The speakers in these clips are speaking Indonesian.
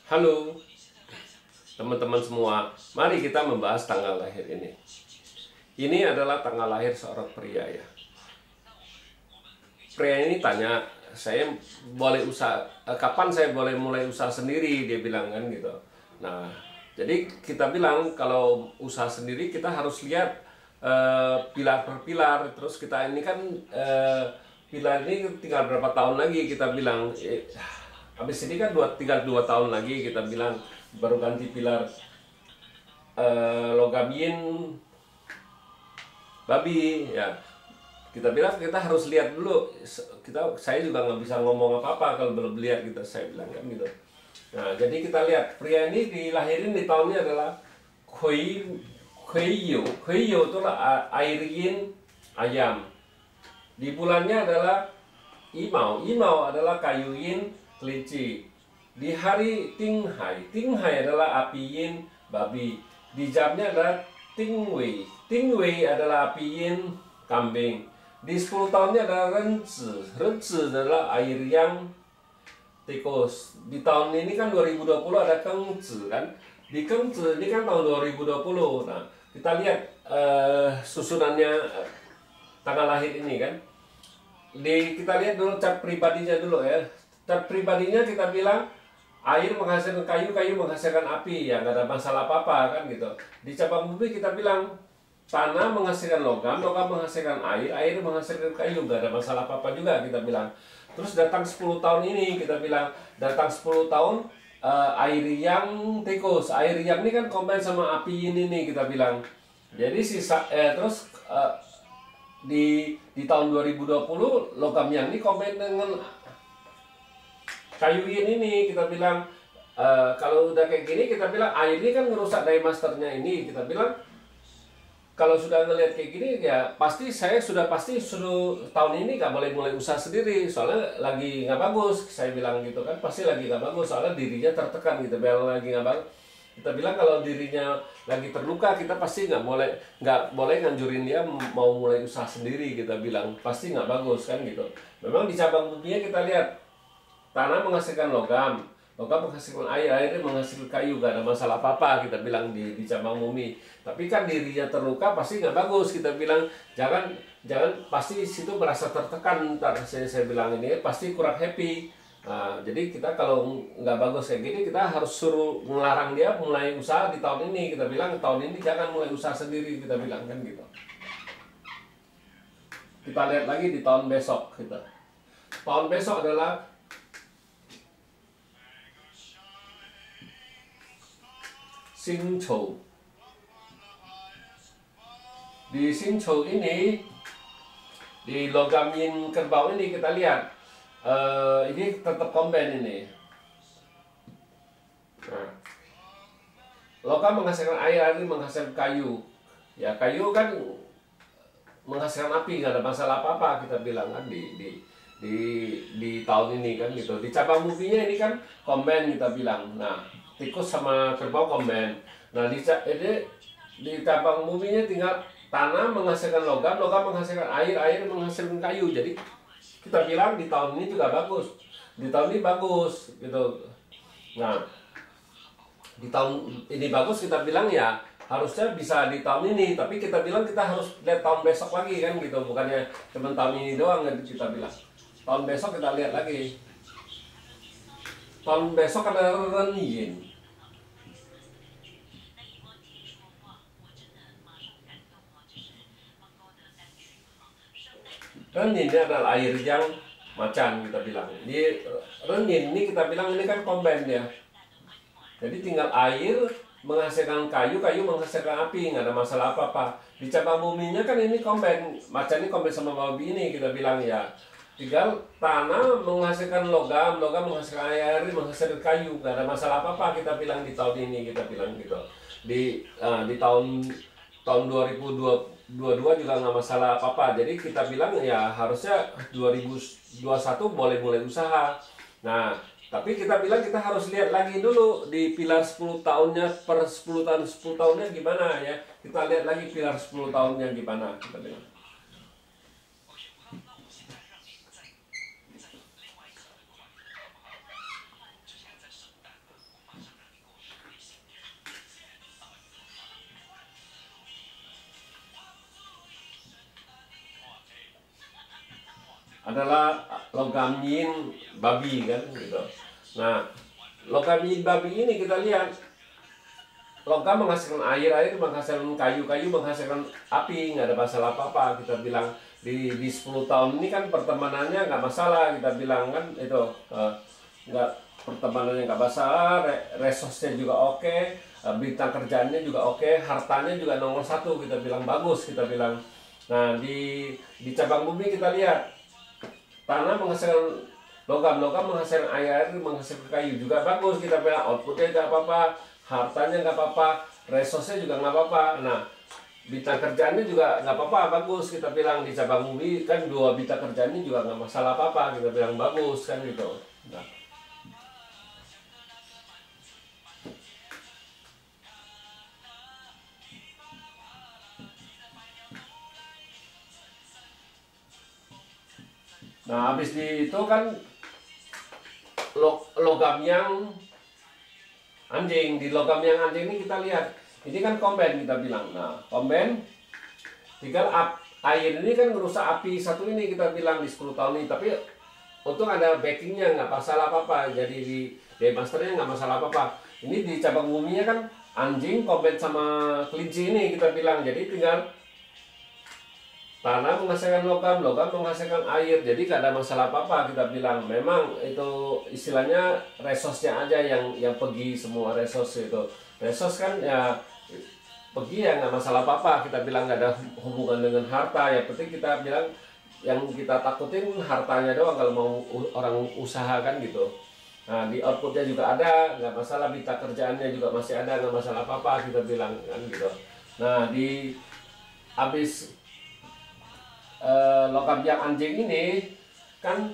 Halo teman-teman semua, mari kita membahas tanggal lahir ini. Ini adalah tanggal lahir seorang pria ya. Pria ini tanya, saya boleh usaha, kapan saya boleh mulai usaha sendiri? Dia bilang kan gitu. Nah, jadi kita bilang kalau usaha sendiri kita harus lihat pilar per pilar. Terus kita ini kan pilar ini tinggal berapa tahun lagi kita bilang. Habis ini kan tinggal 2 tahun lagi kita bilang baru ganti pilar logam yin babi ya. Kita bilang kita harus lihat dulu. Saya juga nggak bisa ngomong apa-apa kalau belum lihat kita, saya bilang kan gitu. Nah, jadi kita lihat pria ini dilahirin di tahunnya adalah Kui Yu. Kui Yu itu air yin ayam. Di bulannya adalah Imau. Imau adalah kayu yin kelinci. Di hari Tinghai. Tinghai adalah api yin babi. Di jamnya adalah Tingwei. Tingwei adalah api yin kambing. Di 10 tahunnya adalah Renzi. Renzi adalah air yang tikus. Di tahun ini kan 2020 ada Kengzi kan. Di Kengzi ini kan tahun 2020. Nah, kita lihat susunannya tanggal lahir ini kan. Kita lihat dulu cat pribadinya dulu ya. Cat pribadinya kita bilang air menghasilkan kayu, kayu menghasilkan api, ya nggak ada masalah apa-apa kan gitu. Di cabang bumi kita bilang tanah menghasilkan logam, logam menghasilkan air, air menghasilkan kayu, nggak ada masalah apa-apa juga kita bilang. Terus datang 10 tahun ini kita bilang datang 10 tahun air yang tikus, air yang ini kan combine sama api ini kita bilang. Jadi terus di tahun 2020 logam yang ini combine dengan kayu yin ini kita bilang kalau udah kayak gini kita bilang air ini kan ngerusak dari masternya ini kita bilang kalau sudah ngelihat kayak gini ya saya sudah pasti suruh tahun ini nggak boleh mulai usaha sendiri soalnya lagi nggak bagus, saya bilang gitu kan, pasti lagi nggak bagus soalnya dirinya tertekan gitu, biar lagi nggak bagus. Kita bilang kalau dirinya lagi terluka kita pasti nggak boleh nganjurin dia mau mulai usaha sendiri, kita bilang pasti nggak bagus kan gitu. Memang di cabang buminya kita lihat tanah menghasilkan logam, logam menghasilkan air, air menghasilkan kayu, gak ada masalah apa-apa kita bilang di cabang bumi. Tapi kan dirinya terluka pasti nggak bagus, kita bilang jangan pasti situ merasa tertekan, ntar saya bilang ini pasti kurang happy. Nah, jadi kita kalau nggak bagus kayak gini kita harus suruh melarang dia mulai usaha di tahun ini, kita bilang tahun ini jangan mulai usaha sendiri, kita bilang kan gitu. Kita lihat lagi di tahun besok kita. Tahun besok adalah Xingqiu. Di Xingqiu ini, di logam yin kerbau ini kita lihat ini tetap combine ini. Nah, logam menghasilkan air, air menghasilkan kayu. Ya kayu kan menghasilkan api, nggak ada masalah apa-apa kita bilang kan di tahun ini kan gitu. Di cabang buminya ini kan combine kita bilang. Nah, tikus sama kerbau combine. Nah, di cabang buminya tinggal tanah menghasilkan logam, logam menghasilkan air, air menghasilkan kayu. Jadi kita bilang di tahun ini juga bagus, di tahun ini bagus gitu. Nah, di tahun ini bagus kita bilang ya harusnya bisa di tahun ini, tapi kita bilang kita harus lihat tahun besok lagi kan gitu, bukannya cuma tahun ini doang kan kita bilang. Tahun besok kita lihat lagi. Tahun besok ada Renyin. Renyin ini adalah air yang macan kita bilang. Di Renyin ini kita bilang ini kan combine ya. Jadi tinggal air menghasilkan kayu, kayu menghasilkan api, nggak ada masalah apa-apa. Di cabang buminya kan ini combine, macan ini combine sama babi ini kita bilang ya. Tinggal tanah menghasilkan logam, logam menghasilkan air, menghasilkan kayu, nggak ada masalah apa-apa kita bilang di tahun ini kita bilang gitu. Di tahun 2022 juga nggak masalah apa-apa. Jadi kita bilang ya harusnya 2021 boleh mulai usaha. Nah, tapi kita bilang kita harus lihat lagi dulu di pilar 10 tahunnya per 10 tahunnya gimana ya. Kita lihat lagi pilar 10 tahunnya gimana kita bilang. adalah logam yin babi kan gitu. Nah, logam yin babi ini kita lihat logam menghasilkan air, air menghasilkan kayu, kayu menghasilkan api, nggak ada masalah apa-apa. Kita bilang di 10 tahun ini kan pertemanannya nggak masalah, kita bilang kan itu nggak, pertemanannya nggak masalah, resosnya juga oke, bintang kerjaannya juga oke, hartanya juga nomor 1, kita bilang bagus, kita bilang. Nah di cabang bumi kita lihat tanah menghasilkan logam, logam menghasilkan air, menghasilkan kayu juga bagus, kita bilang outputnya nggak apa-apa, hartanya nggak apa-apa, resource-nya juga nggak apa-apa. Nah, bintang kerjaannya juga nggak apa-apa, bagus, kita bilang. Di cabang bumi kan 2 bintang kerjaannya juga nggak masalah apa-apa, kita bilang bagus kan gitu. Nah, habis itu kan logam yang anjing. Di logam yang anjing ini kita lihat, ini kan komben kita bilang. Nah, komben tinggal air ini kan merusak api satu ini, kita bilang di 10 tahun ini. Tapi untung ada backingnya, nggak masalah apa-apa. Jadi di masternya nggak masalah apa-apa. Ini di cabang buminya kan anjing komben sama kelinci ini, kita bilang. Jadi tinggal tanah menghasilkan logam, logam menghasilkan air, jadi gak ada masalah apa-apa, kita bilang. Memang itu istilahnya resource-nya aja yang pergi, semua resource itu. Resource kan ya pergi ya nggak masalah apa-apa, kita bilang nggak ada hubungan dengan harta. Yang penting kita bilang yang kita takutin hartanya doang kalau mau orang usaha kan gitu. Nah di outputnya juga ada, nggak masalah, bintang kerjaannya juga masih ada, nggak masalah apa-apa, kita bilang kan gitu. Nah di habis logam yang anjing ini kan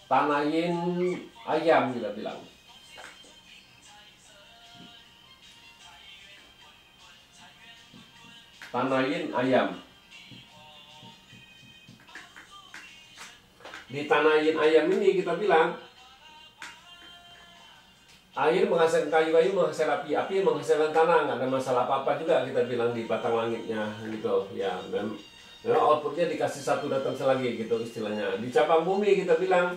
tanahin ayam, kita bilang. Tanahin ayam. Di tanahin ayam ini kita bilang air menghasilkan kayu-kayu, menghasilkan api, api menghasilkan tanah, nggak ada masalah apa-apa juga, kita bilang, di batang langitnya gitu ya. Dan outputnya dikasih satu datang selagi gitu istilahnya. Di cabang bumi kita bilang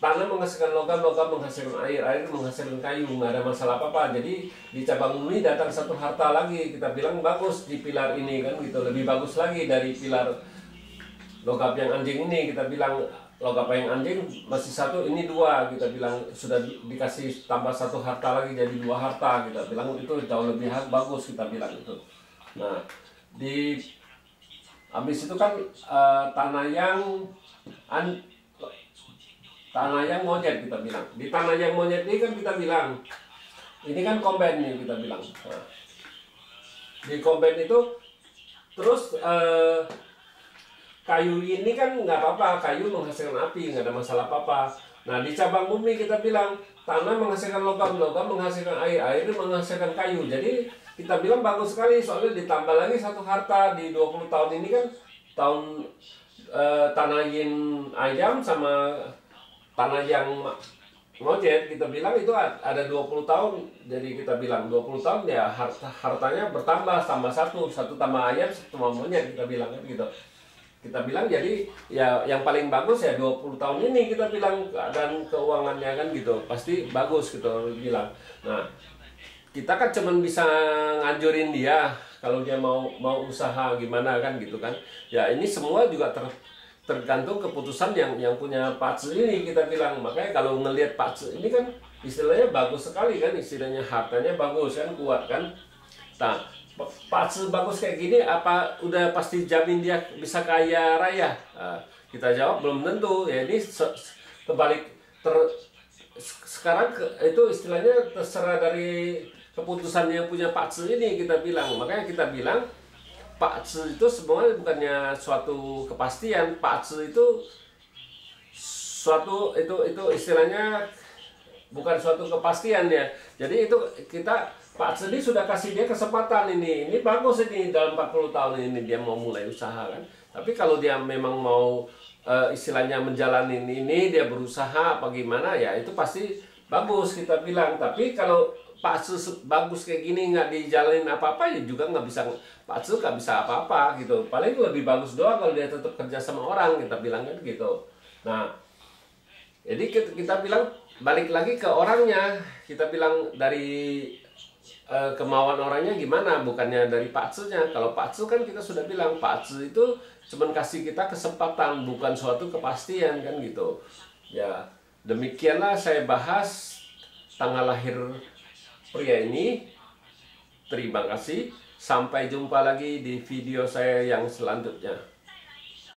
tanah menghasilkan logam, logam menghasilkan air, air menghasilkan kayu, nggak ada masalah apa-apa. Jadi di cabang bumi datang satu harta lagi, kita bilang bagus di pilar ini kan gitu, lebih bagus lagi dari pilar logam yang anjing ini. Kita bilang logam yang anjing masih 1, ini 2, kita bilang sudah dikasih tambah 1 harta lagi jadi 2 harta, kita bilang itu jauh lebih bagus, kita bilang itu. Nah di habis itu kan tanah yang monyet, kita bilang. Di tanah yang monyet ini kan kita bilang ini kan komben nih, kita bilang. Nah, di komben itu terus kayu ini kan nggak apa-apa, kayu menghasilkan api, nggak ada masalah apa-apa. Nah di cabang bumi kita bilang tanah menghasilkan logam, logam menghasilkan air, air menghasilkan kayu. Jadi kita bilang bagus sekali, soalnya ditambah lagi 1 harta di 20 tahun ini kan, tahun tanahin ayam sama tanah yang monyet, kita bilang itu ada 20 tahun. Jadi kita bilang 20 tahun ya hartanya bertambah, tambah 1 tambah ayam, 1 tambah monyet, kita bilang kan gitu. Kita bilang jadi ya yang paling bagus ya 20 tahun ini, kita bilang, dan keuangannya kan gitu pasti bagus gitu bilang. Nah kita kan cuman bisa nganjurin dia kalau dia mau usaha gimana kan gitu kan. Ya ini semua juga tergantung keputusan yang punya Pak Tzu ini, kita bilang. Makanya kalau ngelihat Pak Tzu ini kan istilahnya bagus sekali kan, istilahnya hartanya bagus kan, kuat kan. Nah Pak Tzu bagus kayak gini, apa udah pasti jamin dia bisa kaya raya? Nah, kita jawab belum tentu ya. Ini terbalik sekarang itu istilahnya terserah dari keputusan yang punya Pak Tzu ini, kita bilang. Makanya kita bilang Pak Tzu itu sebenarnya bukannya suatu kepastian. Pak Tzu itu suatu itu istilahnya bukan suatu kepastian ya. Jadi itu kita Pak Tzu ini sudah kasih dia kesempatan ini bagus ini, dalam 40 tahun ini dia mau mulai usaha kan. Tapi kalau dia memang mau istilahnya menjalani ini, dia berusaha apa gimana ya, itu pasti bagus kita bilang. Tapi kalau Pak Su bagus kayak gini nggak dijalanin apa-apa, ya juga nggak bisa, Pak Su nggak bisa apa-apa gitu. Paling lebih bagus doang kalau dia tetap kerja sama orang, kita bilang kan gitu. Nah, jadi kita bilang balik lagi ke orangnya, kita bilang dari kemauan orangnya gimana, bukannya dari Pak Su-nya. Kalau Pak Su kan kita sudah bilang, Pak Su itu cuman kasih kita kesempatan, bukan suatu kepastian kan gitu. Ya, demikianlah saya bahas tanggal lahir pria ini. Terima kasih. Sampai jumpa lagi di video saya yang selanjutnya.